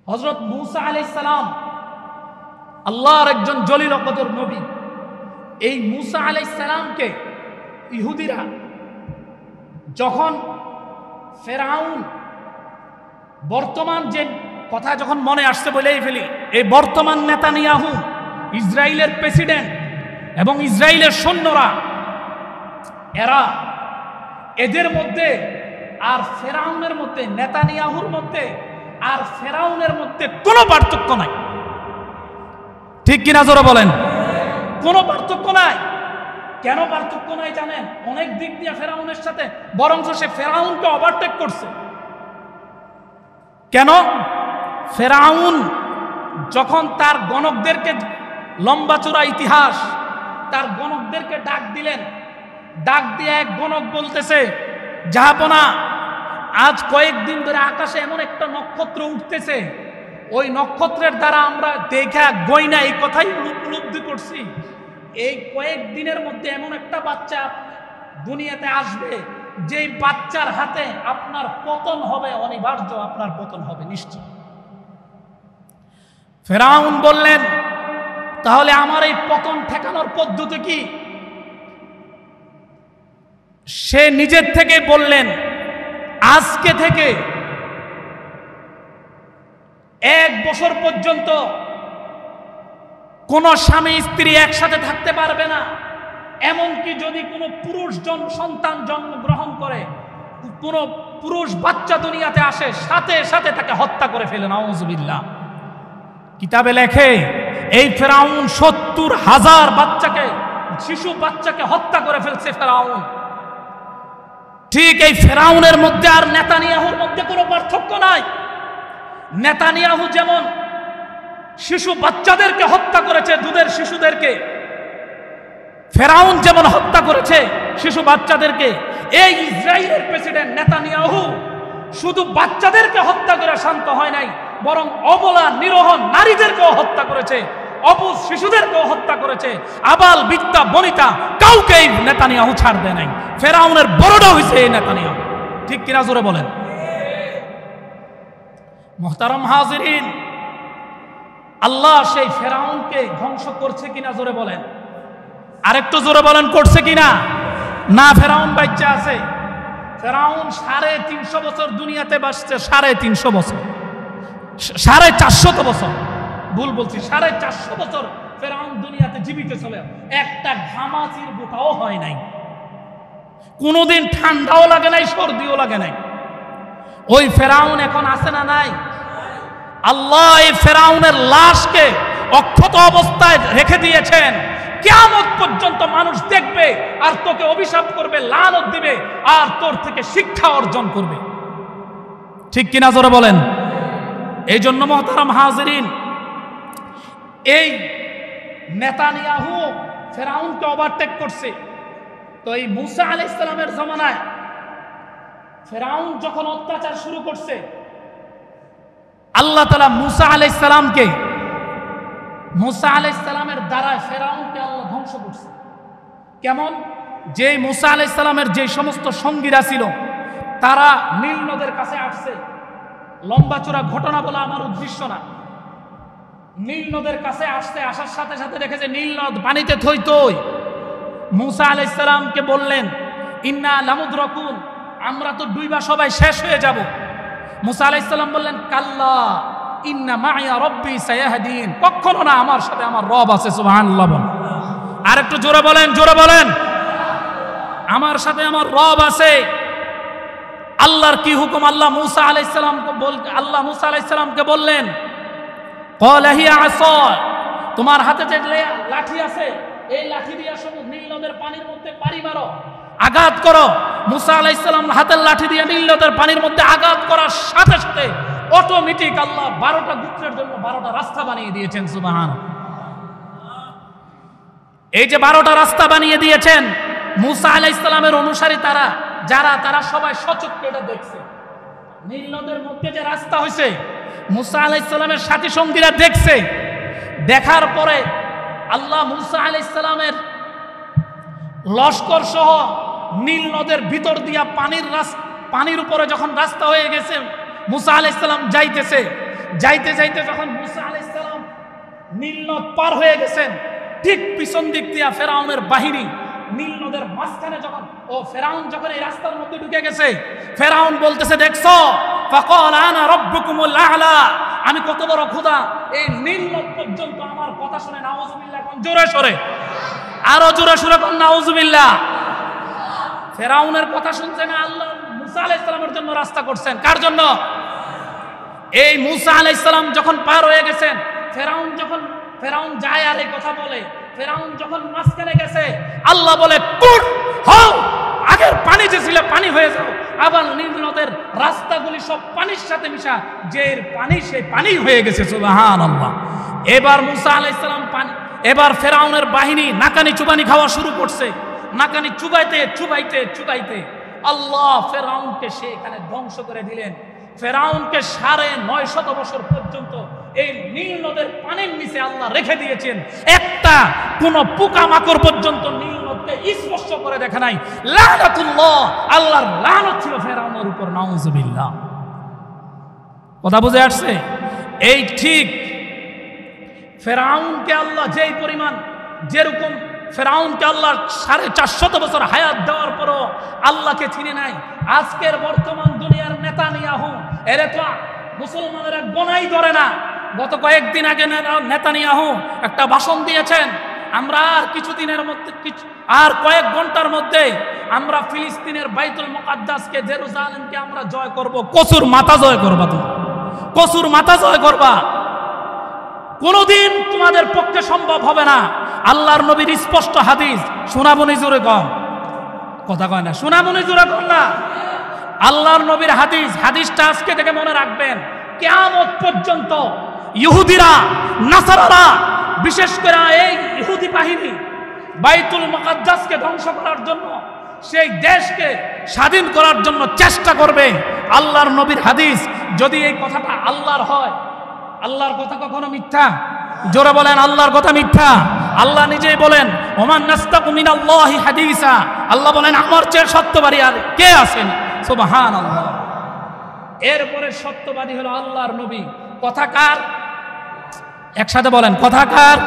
হযরত মূসা আলাইহিস সালাম আল্লাহর একজন জলিল কদর নবী। এই মূসা আলাইহিস সালামকে ইহুদিরা যখন ফেরাউন, বর্তমান যে কথা যখন মনে আসছে বলেই ফেলি, এই বর্তমান নেতানিয়াহু ইসরায়েলের প্রেসিডেন্ট এবং ইসরায়েলের সৈন্যরা, এদের মধ্যে আর ফেরাউনের মধ্যে, নেতানিয়াহুর মধ্যে আর ফেরাউনের মধ্যে কোনো পার্থক্য নাই। ঠিক কিনা জোরে বলেন? কোনো পার্থক্য নাই। কেন পার্থক্য নাই জানেন? অনেক দিক দিয়ে ফেরাউনের সাথে, বরঞ্চ সে ফেরাউনকে ওভারটেক করছে। কেন? ফেরাউন যখন তার গণকদেরকে, লম্বা চূড়া ইতিহাস, তার গণকদেরকে ডাক দিলেন, ডাক দিয়ে এক গণক বলতেছে, জাহাপনা, আজ কয়েকদিন ধরে আকাশে এমন একটা নক্ষত্র উঠতেছে, ওই নক্ষত্রের দ্বারা আমরা দেখা গয়না এই কথাই উপলব্ধি করছি, এই কয়েকদিনের মধ্যে এমন একটা বাচ্চা দুনিয়াতে আসবে, যেই বাচ্চার হাতে আপনার পতন হবে, অনিবার্য আপনার পতন হবে নিশ্চয়। ফেরাউন বললেন, তাহলে আমার এই পতন ঠেকানোর পদ্ধতি কি? সে নিজের থেকে বললেন, আজকে থেকে 1 বছর পর্যন্ত কোন স্বামী স্ত্রী একসাথে থাকতে পারবে না। এমনকি যদি কোনো পুরুষ সন্তান জন্মগ্রহণ করে, কোন পুরুষ বাচ্চা দুনিয়াতে আসে, সাথে সাথে তাকে হত্যা করে ফেলে। নাউযুবিল্লাহ। কিতাবে লেখে এই ফেরাউন 70,000 বাচ্চাকে, শিশু বাচ্চাকে হত্যা করে ফেলছে ফেরাউন। ঠিক এই ফেরাউনের মধ্যে আর নেতানিয়াহুর মধ্যে কোনো পার্থক্য নাই। নেতানিয়াহু যেমন শিশু বাচ্চাদেরকে হত্যা করেছে, দুধের শিশুদেরকে, ফেরাউন যেমন হত্যা করেছে শিশু বাচ্চাদেরকে, এই ইসরায়েলের প্রেসিডেন্ট নেতানিয়াহু শুধু বাচ্চাদেরকে হত্যা করে শান্ত হয় নাই, বরং অবলা নিরহ নারীদেরকেও হত্যা করেছে, অবুঝ শিশুদেরকেও হত্যা করেছে, আবাল বিদ্যা বনিতা কাউকে নেতানিয়াহু ছাড় দেয় নাই। ফেরাউনের বড়টা হয়েছে এই নেতানিয়াহু। ঠিক কিনা জোরে বলেন? মুহতারাম হাজিরিন, আল্লাহ সেই ফেরাউনকে ধ্বংস করছে কিনা জোরে বলেন? আরেকটু জোরে বলেন, করছে কিনা? না, ফেরাউন বাচ্চা আছে। ফেরাউন 350 বছর দুনিয়াতে বাঁচছে। 350 বছর, 450 বছর, ভুল বলছি, 450 বছর ফেরাউন দুনিয়াতে জীবিত ছিল। একটা ঘামাচির গোটাও হয় নাই, কোনোদিন ঠান্ডাও লাগে নাই, সর্দিও লাগে নাই। ওই ফেরাউন এখন আছে না নাই? আল্লাহ এই ফেরাউনের লাশকে অক্ষত অবস্থায় রেখে দিয়েছেন। কিয়ামত পর্যন্ত মানুষ দেখবে আর তোকে অভিশাপ করবে, লানত দিবে, আর তোর থেকে শিক্ষা অর্জন করবে। ঠিক কিনা জোরে বলেন? এই জন্য মুহতারাম হাজিরিন, এই নেতানিয়াহু ফেরাউনকে ওভারটেক করছে। তো এই মূসা আলাইহিস সালামের জামানায় ফেরাউন যখন অত্যাচার শুরু করছে, আল্লাহ তাআলা মূসা আলাইহিস সালামের দ্বারা ফেরাউনকে আল্লাহ ধ্বংস করছে। কেমন? যে মূসা আলাইহিস সালামের যে সমস্ত সঙ্গীরা ছিল, তারা নীল নদের কাছে আসছে। লম্বা চূড়া ঘটনা বলা আমার উদ্দেশ্য না। নীল নদের কাছে আসছে, আসার সাথে সাথে দেখেছে নীল নদ পানিতে থই থই। মূসা আলাইহিস সালামকে বললেন, ইন্না লামুদরাকুন, আমরা তো ডুইবা সবাই শেষ হয়ে যাব। মূসা আলাইহিস সালাম বললেন, কাল্লা ইন্না মাইয়া রব্বি সায়াহদিন, কখনো না, আমার সাথে আমার রব আছে। সুবহানাল্লাহ বলেন। আর একটু জোরে বলেন, জোরে বলেন, আমার সাথে আমার রব আছে। আল্লাহর কি হুকুম? আল্লাহ মূসা আলাইহিস সালামকে বললেন, ক্বালা হিয়া আসা, তোমার হাতে যে লাঠি আছে, এই লাঠি দিয়ে নীল নদের পানির মধ্যে পাড়ি মারো, আঘাত করো। মূসা আলাইহিস সালাম হাতের লাঠি দিয়ে নীল নদের পানির মধ্যে আঘাত করার সাথে সাথে অটোমেটিক আল্লাহ 12টা গোত্রের জন্য 12টা রাস্তা বানিয়ে দিয়েছেন। সুবহানাল্লাহ। এই যে 12টা রাস্তা বানিয়ে দিয়েছেন, মূসা আলাইহিস সালামের অনুসারী তারা সবাই সচক্ষে এটা দেখছে। নীল নদের মধ্যে যে রাস্তা হয়েছে, মূসা আলাইহিস সালামের সাথী সঙ্গীরা দেখছে। দেখার পরে আল্লাহ মূসা আলাইহিস সালামের লস্কর সহ নীল নদের ভিতর দিয়া পানির উপরে যখন রাস্তা হয়ে গেছে, মূসা আলাইহিস সালাম যাইতেছে, যাইতে যাইতে যখন মুসা আলাইহিস সালাম নীল নদ পার হয়ে গেছেন, ঠিক পিছন দিক দিয়া ফেরাউনের বাহিনী নীল নদের মাঝখানে যখন ফেরাউন যখন এই রাস্তার মধ্যে ঢুকে গেছে, ফেরাউন বলতেছে, দেখছো, ফাকাল আনা রাব্বুকুমুল আ'লা, আমি কত বড় খোদা, এই নীল নদ পর্যন্ত আমার কথা শুনে নাউজুবিল্লাহ কোন জোরে সরে, আরো জোরে সরে কোন নাউজুবিল্লাহ। ফেরাউনের কথা শুনছে না, আল্লাহ মুসা আলাইহিস সালামের জন্য রাস্তা করছেন। কার জন্য? এই মুসা আলাইহিস সালাম যখন পার হয়ে গেছেন, ফেরাউন যায় আর এই কথা বলে, ফেরাউন যখন মাঝখানে গেছে, আল্লাহ বলে কুট হও, আগের পানি যে ছিল পানি হয়ে যাও। আবার নীল নদের রাস্তাগুলি সব পানির সাথে মিশা, যে পানি সেই পানি হয়ে গেছে। সুবহানাল্লাহ। এবার মুসা আলাইহিস সালাম এবার ফেরাউনের বাহিনী নাকানি চুবানি খাওয়া শুরু করছে। নাকানি চুবাইতে চুবাইতে চুবাইতে আল্লাহ ফেরাউনকে সেখানে ধ্বংস করে দিলেন। ফেরাউনকে ৯৫০ বছর পর্যন্ত এই নীল নদের পানির নিচে আল্লাহ রেখে দিয়েছেন। একটা কোন পোকামাকড় পর্যন্ত নীল নদকে স্পর্শ করে দেখে নাই। লানাতুল্লাহ, আল্লাহর লানত ছিল ফেরাউনের উপর, নাউজুবিল্লাহ। কথা বুঝে আসছে? এই ঠিক ফেরাউনকে আল্লাহ যেই পরিমাণ, যেরকম ফেরাউনকে আল্লাহ ৪৫০ বছর হায়াত দেওয়ার পরও আল্লাহকে চিনে নাই। আজকের বর্তমান দুনিয়ার নেতানিয়াহু, এরে তো মুসলমানেরা গোনাই ধরে না। গত কয়েকদিন আগে নেতানিয়াহু একটা ভাষণ দিয়েছেন, আমরা আর কিছুদিনের মধ্যে, আর কয়েক ঘন্টার মধ্যে আমরা ফিলিস্তিনের বাইতুল মুকাদ্দাসকে, জেরুজালেমকে আমরা জয় করব। কসুর মাথা জয় করবা, তুমি কসুর মাথা জয় করবা। কোনদিন তোমাদের পক্ষে সম্ভব হবে না। আল্লাহর নবীর স্পষ্ট হাদিস, শোনাবনি জোরে কম, কথা কয় না, শোনাবনি জোরে কম না। আল্লাহর নবীর হাদিস, হাদিসটা আজকে থেকে মনে রাখবেন। কিয়ামত পর্যন্ত ইহুদিরা, নাসারারা, বিশেষ করে এই ইহুদি বাহিনী বাইতুল মুকাদ্দাসকে ধ্বংস করার জন্য, সেই দেশকে স্বাধীন করার জন্য চেষ্টা করবে। আল্লাহর নবীর হাদিস, যদি এই কথাটা আল্লাহর হয়, আল্লাহর কথা কখনো মিথ্যা? জোরে বলেন, আল্লাহর কথা মিথ্যা? আল্লাহ নিজেই বলেন, ওমান নাস্তাকু মিনাল্লাহি হাদিসা, আল্লাহ বলেন আমার চেয়ে সত্যবাদী আর কে আছেন? সুবহানাল্লাহ। এরপরে সত্যবাদী হলো আল্লাহর নবী। কথা কার? একসাথে বলেন, কথা কার?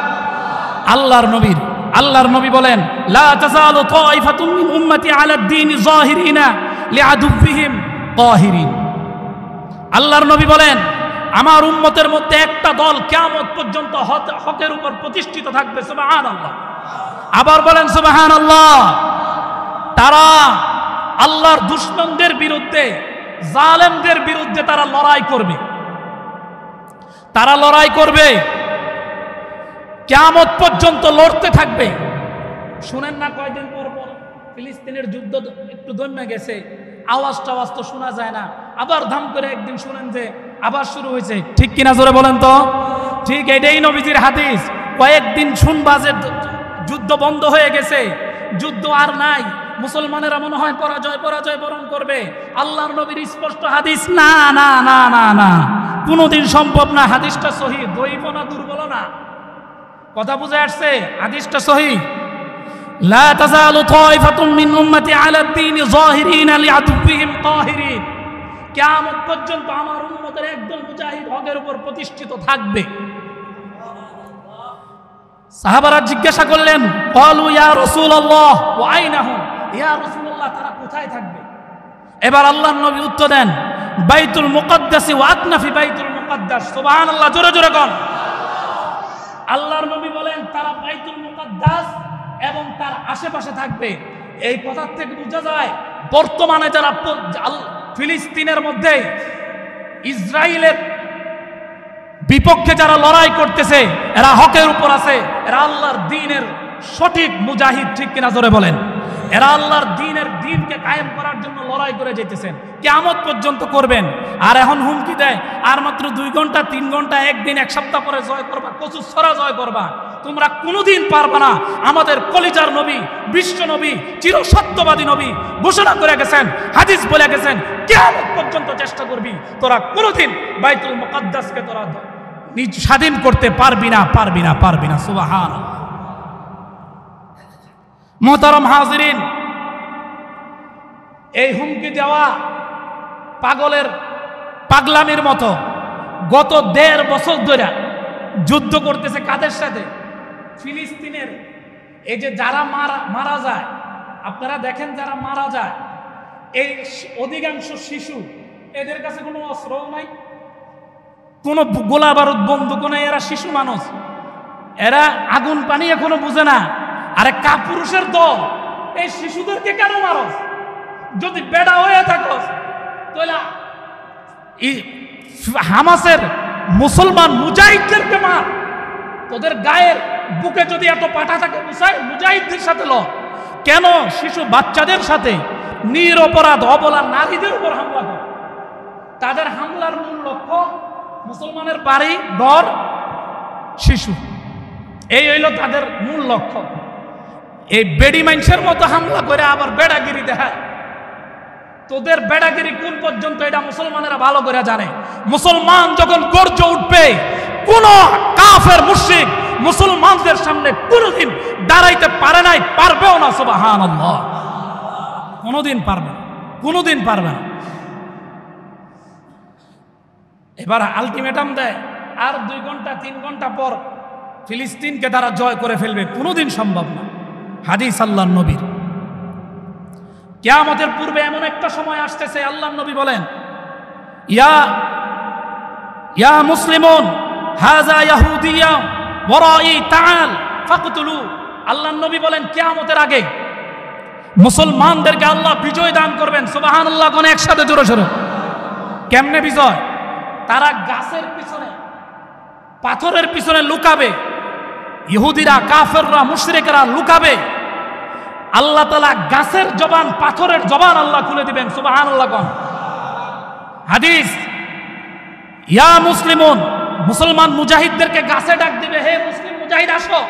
আল্লাহর নবীর। আল্লাহর নবী বলেন, লা তাযালু তাইফাতুম মিন উম্মতি আলা দ্বীনি যাহিরিনা লিআদুবিহিম কাহিরিন। আল্লাহর নবী বলেন, আমার উম্মতের মধ্যে একটা দল কিয়ামত পর্যন্ত হকের উপর প্রতিষ্ঠিত থাকবে। সুবহানাল্লাহ। আবার বলেন সুবহানাল্লাহ। তারা আল্লাহর দুশমনদের বিরুদ্ধে, জালেমদের বিরুদ্ধে তারা লড়াই করবে। তারা লড়াই করবে, কিয়ামত পর্যন্ত লড়তে থাকবে। শুনেন না, কয়দিন পর পর ফিলিস্তিনের যুদ্ধ একটু দমে গেছে, আওয়াজ টাওয়াজ তো শোনা যায় না। আবার ধাম করে একদিন শুনেন যে আবার শুরু হয়েছে। ঠিক কিনা জোরে বলেন তো? ঠিক এটাই নবীজির হাদিস। কয়েকদিন শুনবা যে যুদ্ধ বন্ধ হয়ে গেছে, যুদ্ধ আর নাই, মুসলমানেরা মনে হয় পরাজয় বরণ করবে। আল্লাহর নবীর স্পষ্ট হাদিস, না না না না না, কোনোদিন সম্ভব না। হাদিসটা সহিহ, দৈব না, দুর্বল না। কথা বুঝে আসছে? হাদিসটা সহিহ। লা তাযালু তাইফাতুম মিন উম্মতি আলা দ্বীনি যাহিরিনা লিআদুবিহিম কাহিরিন। কিয়ামত পর্যন্ত আমার উম্মতের একদল মুজাহিদ হকের উপর প্রতিষ্ঠিত থাকবে। সাহাবারা জিজ্ঞাসা করলেন, ক্বালু ইয়া রাসূলুল্লাহ ওয়া আইনাহুম, ইয়া রাসূলুল্লাহ তারা কোথায় থাকবে? এবার আল্লাহর নবী উত্তর দেন, বাইতুল মুকাদ্দাস ওয়া আকনাফি বাইতুল মুকাদ্দাস। সুবহানাল্লাহ, জোরে জোরে বলেন। আল্লাহর নবী বলেন তারা বাইতুল মুকাদ্দাস এবং তার আশেপাশে থাকবে। এই কথা থেকে বোঝা যায় বর্তমানে যারা ফিলিস্তিনের মধ্যে ইসরায়েলের বিপক্ষে যারা লড়াই করতেছে, এরা হকের উপর আছে, এরা আল্লাহর দ্বীনের সঠিক মুজাহিদ। ঠিক কিনা জোরে বলেন? এরা আল্লাহর দ্বীনকে কায়েম করার জন্য লড়াই করে যেতেছেন, কিয়ামত পর্যন্ত করবেন। আর এখন হুমকি দেয়, আর মাত্র 2 ঘন্টা 3 ঘন্টা, একদিন, এক সপ্তাহ পরে জয় করবা, কচু ছড়া জয় করবা। তোমরা কোনোদিন পারবা না। আমাদের কলিজার নবী, বিশ্ব নবী, চিরসত্যবাদী নবী ঘোষণা করে গেছেন, হাদিস বলে গেছেন, কিয়ামত পর্যন্ত চেষ্টা করবি, তোরা কোনোদিন বাইতুল মুকাদ্দাসকে তোরা স্বাধীন করতে পারবি না, পারবি না, পারবি না। সুবহানাল্লাহ। মুহতারাম হাজিরিন, এই হুমকি দেওয়া পাগলের পাগলামির মতো। গত 1.5 বছর ধরে যুদ্ধ করতেছে কাদের সাথে? ফিলিস্তিনের। এই যে যারা মারা যায়, আপনারা দেখেন যারা মারা যায় এই অধিকাংশ শিশু, এদের কাছে কোনো অস্ত্রও নাই, কোনো গোলা বারুদ বন্দুকও নাই, এরা শিশু মানুষ, এরা আগুন পানি এখনো বুঝে না। আরে কাপুরুষের দল, এই শিশুদেরকে কেন মারস? যদি বেড়া হয়ে থাকস তাহলে হামাসের মুসলমান মুজাহিদদেরকে মার। তোদের গায়ের বুকে যদি এত পাঠা থাকে মুজাহিদদের সাথে ল, কেন শিশু বাচ্চাদের সাথে নিরপরাধ অবলা নারীদের উপর হামলা কর? তাদের হামলার মূল লক্ষ্য মুসলমানের বাড়ি ঘর শিশু, এই হইল তাদের মূল লক্ষ্য। এই বেড়ি মানুষের মতো হামলা করে আবার বেড়াগিরি দেখায়। তোদের বেড়াগিরি কোন পর্যন্ত এটা মুসলমানেরা ভালো করে জানে। মুসলমান যখন গর্জে উঠবে, কোন কাফের মুশরিক মুসলমানদের সামনে কোনোদিন দাঁড়াইতে পারে নাই, পারবেও না। সুবহানাল্লাহ, কোনোদিন পারবে না, কোনোদিন পারবে না। এবার আলটিমেটাম দেয়, আর 2 ঘন্টা 3 ঘন্টা পর ফিলিস্তিনকে তারা জয় করে ফেলবে। কোনোদিন সম্ভব না। হাদিস আল্লাহর নবীর। কিয়ামতের পূর্বে এমন একটা সময় আসতেছে, আল্লাহর নবী বলেন, ইয়া মুসলিমুন হাযা ইয়াহুদিয়া ওয়ারাই তাআল ফাকতুলু। আল্লাহর নবী বলেন কিয়ামতের আগে মুসলমানদেরকে আল্লাহ বিজয় দান করবেন। সুবহানাল্লাহ, কোন একসাথে জোরে জোরে। কেমনে বিজয়? তারা গাছের পিছনে পাথরের পিছনে লুকাবে, ইহুদিরা কাফেররা মুশরিকরা লুকাবে। আল্লাহ তাআলা গাছের জবান পাথরের জবান আল্লাহ খুলে দিবেন। সুবহানাল্লাহ কোন হাদিস। ইয়া মুসলিমুন, মুসলমান মুজাহিদদেরকে গাছে ডাক দিবে, হে মুসলিম মুজাহিদ আসো।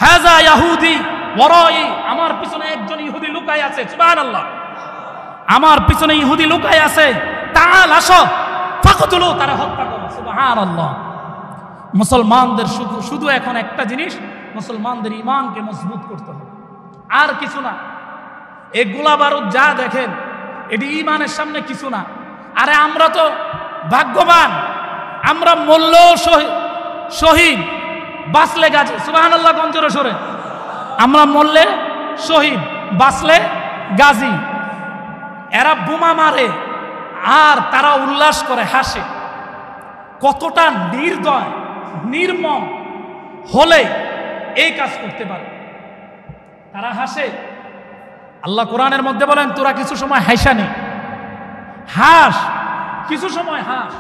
হাযা ইয়াহুদি ওয়ারাই, আমার পিছনে একজন ইহুদি লুকায় আছে। সুবহানাল্লাহ, আমার পিছনে ইহুদি লুকায় আছে। তাআল আসো, ফাকতুলু, তারা হত্যা করো। সুবহানাল্লাহ। মুসলমানদের শুধু এখন একটা জিনিস, মুসলমানদের ঈমানকে মজবুত করতে হবে, আর কিছু না। এই গোলা বারুদ যা দেখেন এটি ঈমানের সামনে কিছু না। আরে আমরা তো ভাগ্যবান, আমরা মরলেও শহীদ, বাঁচলে গাজী। সুবহানাল্লাহ কোন জোরে সোরে। আমরা মরলে শহীদ, বাঁচলে গাজী। এরা বোমা মারে আর তারা উল্লাস করে, হাসে। কতটা নির্দয় নির্মম হলে এই কাজ করতে পারে? তারা হাসে। আল্লাহ কোরআনের মধ্যে বলেন, তোরা কিছু সময় হাসা নে, হাস, কিছু সময় হাস।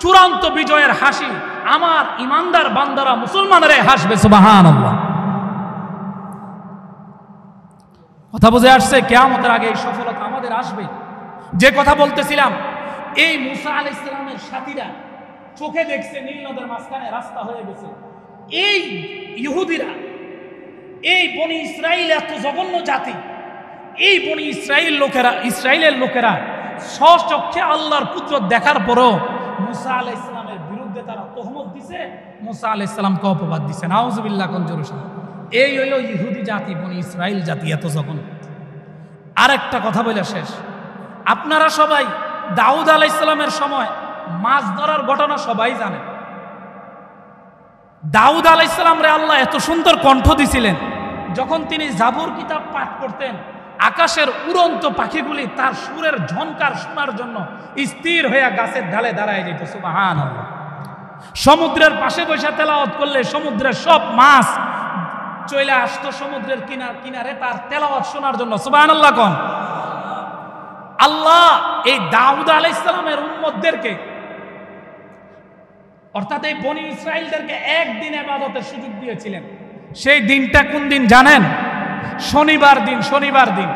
চূড়ান্ত বিজয়ের হাসি আমার ইমানদার বান্দারা মুসলমানেরা হাসবে। সুবহানাল্লাহ। কথা বুঝে আসছে? কিয়ামতের আগে এই সফলতা আমাদের আসবে। যে কথা বলতেছিলাম, এই মুসা আলাইহিস সালামের সাথীরা চোখে দেখছে নীল নদের মাঝখানে রাস্তা হয়ে গেছে। এই ইহুদিরা, এই বনি ইসরাইল এত জঘন্য জাতি, এই বনি ইসরাইলের লোকেরা স্বচক্ষে আল্লাহর কুদরত দেখার পরও মুসা আলাইহিস সালামের বিরুদ্ধে তারা তহমত দিছে, মুসা আলাইহিস সালামকে অপবাদ দিছে। নাউজুবিল্লাহ কোন জোরে সোরে। এই হইল ইহুদি জাতি, বনি ইসরাইল জাতি এত জঘন্য। আরেকটা কথা বলে শেষ। আপনারা সবাই দাউদ আলাইহিস সালামের সময় মাছ ধরার ঘটনা সবাই জানেন। দাউদ আলাইহিস সালামরে আল্লাহ এত সুন্দর কণ্ঠ দিছিলেন, যখন তিনি জাবুর কিতাব পাঠ করতেন, আকাশের উড়ন্ত পাখিগুলি তার সুরের ঝনকার শোনার জন্য স্থির হয়ে গাছের ঢালে দাঁড়ায় যেত। সুবহানাল্লাহ। সমুদ্রের পাশে বসে তেলাওয়াত করলে সমুদ্রের সব মাছ চলে আসতো সমুদ্রের কিনারে তার তেলাওয়াত শোনার জন্য। সুবহানাল্লাহ কোন। আল্লাহ এই দাউদ আলাইহিস সালামের উম্মতদেরকে, অর্থাৎ এই বনি ইসরাইলদেরকে একদিন ইবাদতের সুযোগ দিয়েছিলেন। সেই দিনটা কোন দিন জানেন? শনিবার দিন। শনিবার দিন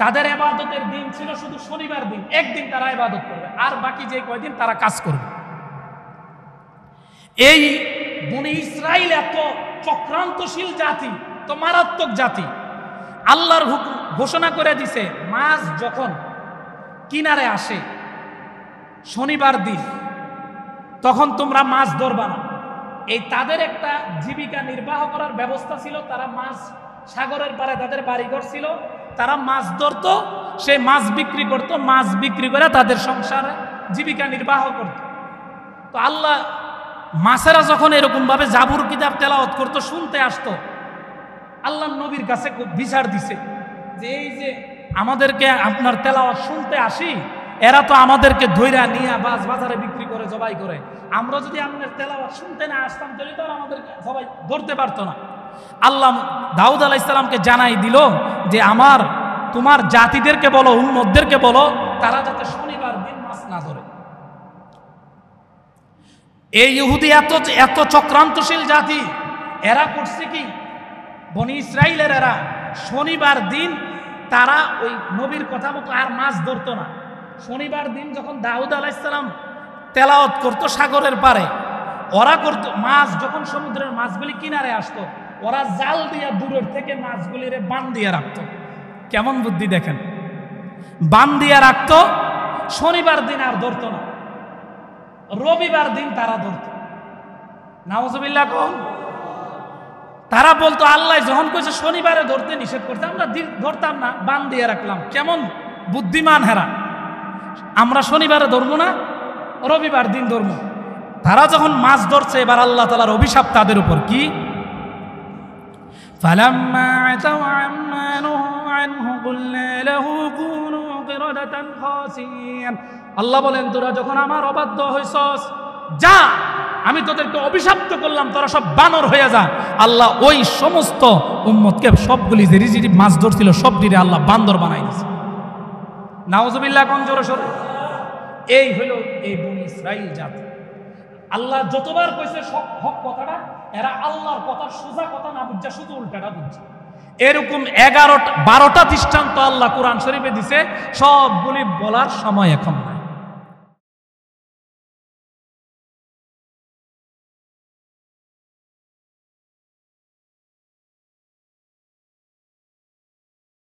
তাদের ইবাদতের দিন ছিল, শুধু শনিবার দিন একদিন তারা ইবাদত করবে, আর বাকি যে কয়দিন তারা কাজ করবে। এই বনি ইসরাইল এত চক্রান্তশীল জাতি, তো মারাত্মক জাতি। আল্লাহর হুকুম ঘোষণা করে দিছে, মাছ যখন কিনারে আসে শনিবার দিন, তখন তোমরা মাছ ধরবা না। এই তাদের একটা জীবিকা নির্বাহ করার ব্যবস্থা ছিল। তারা মাছ সাগরের পাড়ে তাদের বাড়িঘর ছিল, তারা মাছ ধরতো, সেই মাছ বিক্রি করতো, মাছ বিক্রি করে তাদের সংসারে জীবিকা নির্বাহ করত। তো আল্লাহ মাছেরা যখন এরকম ভাবে জাবুর কিতাব তেলাওয়াত করতো, শুনতে আসতো, আল্লাহ নবীর কাছে খুব বিচার দিছে যে এই যে আমাদেরকে আপনার তেলাওয়াত শুনতে আসি, এরা তো আমাদেরকে ধইরা নিয়ে বাজারে বিক্রি করে, জবাই করে। আমরা যদি আপনার তেলাওয়াত শুনতে না আসতাম তাহলে তো আমাদেরকে সবাই ধরতে পারতো না। আল্লাহ দাউদ আলাইহিস সালামকে জানাই দিল যে তোমার জাতিদেরকে বলো, উম্মতদেরকে বলো, তারা যাতে শনিবার দিন মাছ না ধরে। এই ইহুদি এত চক্রান্তশীল জাতি, এরা করছে কি, বনি ইসরাইলের এরা শনিবার দিন তারা ওই নবীর কথা মতো আর মাছ ধরতো না। শনিবার দিন যখন দাউদ আলাইহিস সালাম তেলাওয়াত করতো সাগরের পারে, ওরা করতো মাছ যখন সমুদ্রের মাছগুলি কিনারে আসতো, ওরা জাল দিয়া দূরের থেকে মাছগুলির বান দিয়ে রাখতো। কেমন বুদ্ধি দেখেন, বান দিয়ে রাখতো, শনিবার দিন আর ধরতো না, রবিবার দিন তারা ধরতো। নাউজুবিল্লাহ কোন, তারা বলতো আল্লাহ যখন কইছে শনিবারে ধরতে নিষেধ করতে, আমরা ধরতাম না, বান দিয়ে রাখলাম। কেমন বুদ্ধিমান হেরা, আমরা শনিবারে ধরবো না, রবিবার দিন ধরবো। তারা যখন মাছ ধরছে, এবার আল্লাহ তাআলার অভিশাপ তাদের উপর কি, ফালাম্মা আতাউ আম্মা নুহু আনহু কুলনা লাহু কুনু কিরাদাতান খাসিয়ান। আল্লাহ বলেন তোরা যখন আমার অবাধ্য হইছস, যা, আমি তোদেরকে অভিশপ্ত করলাম, তোরা সব বানর হয়ে যা। আল্লাহ ওই সমস্ত উম্মতকে সবগুলি যে রিজিরি মাছ ধরছিল সব দিনে আল্লাহ বান্দর বানাই দিয়েছে। নাউজুবিল্লাহ কোন জোরে সরে। এই হইল এই বনি ইসরাইল জাতি। আল্লাহ যতবার কইছে হক কথাটা, এরা আল্লাহর কথা সোজা কথা না বুঝা শুধু উল্টাটা বুঝছে। এরকম 11-12টা দৃষ্টান্ত আল্লাহ কোরআন শরীফে দিছে, সবগুলি বলার সময় এখন নাই।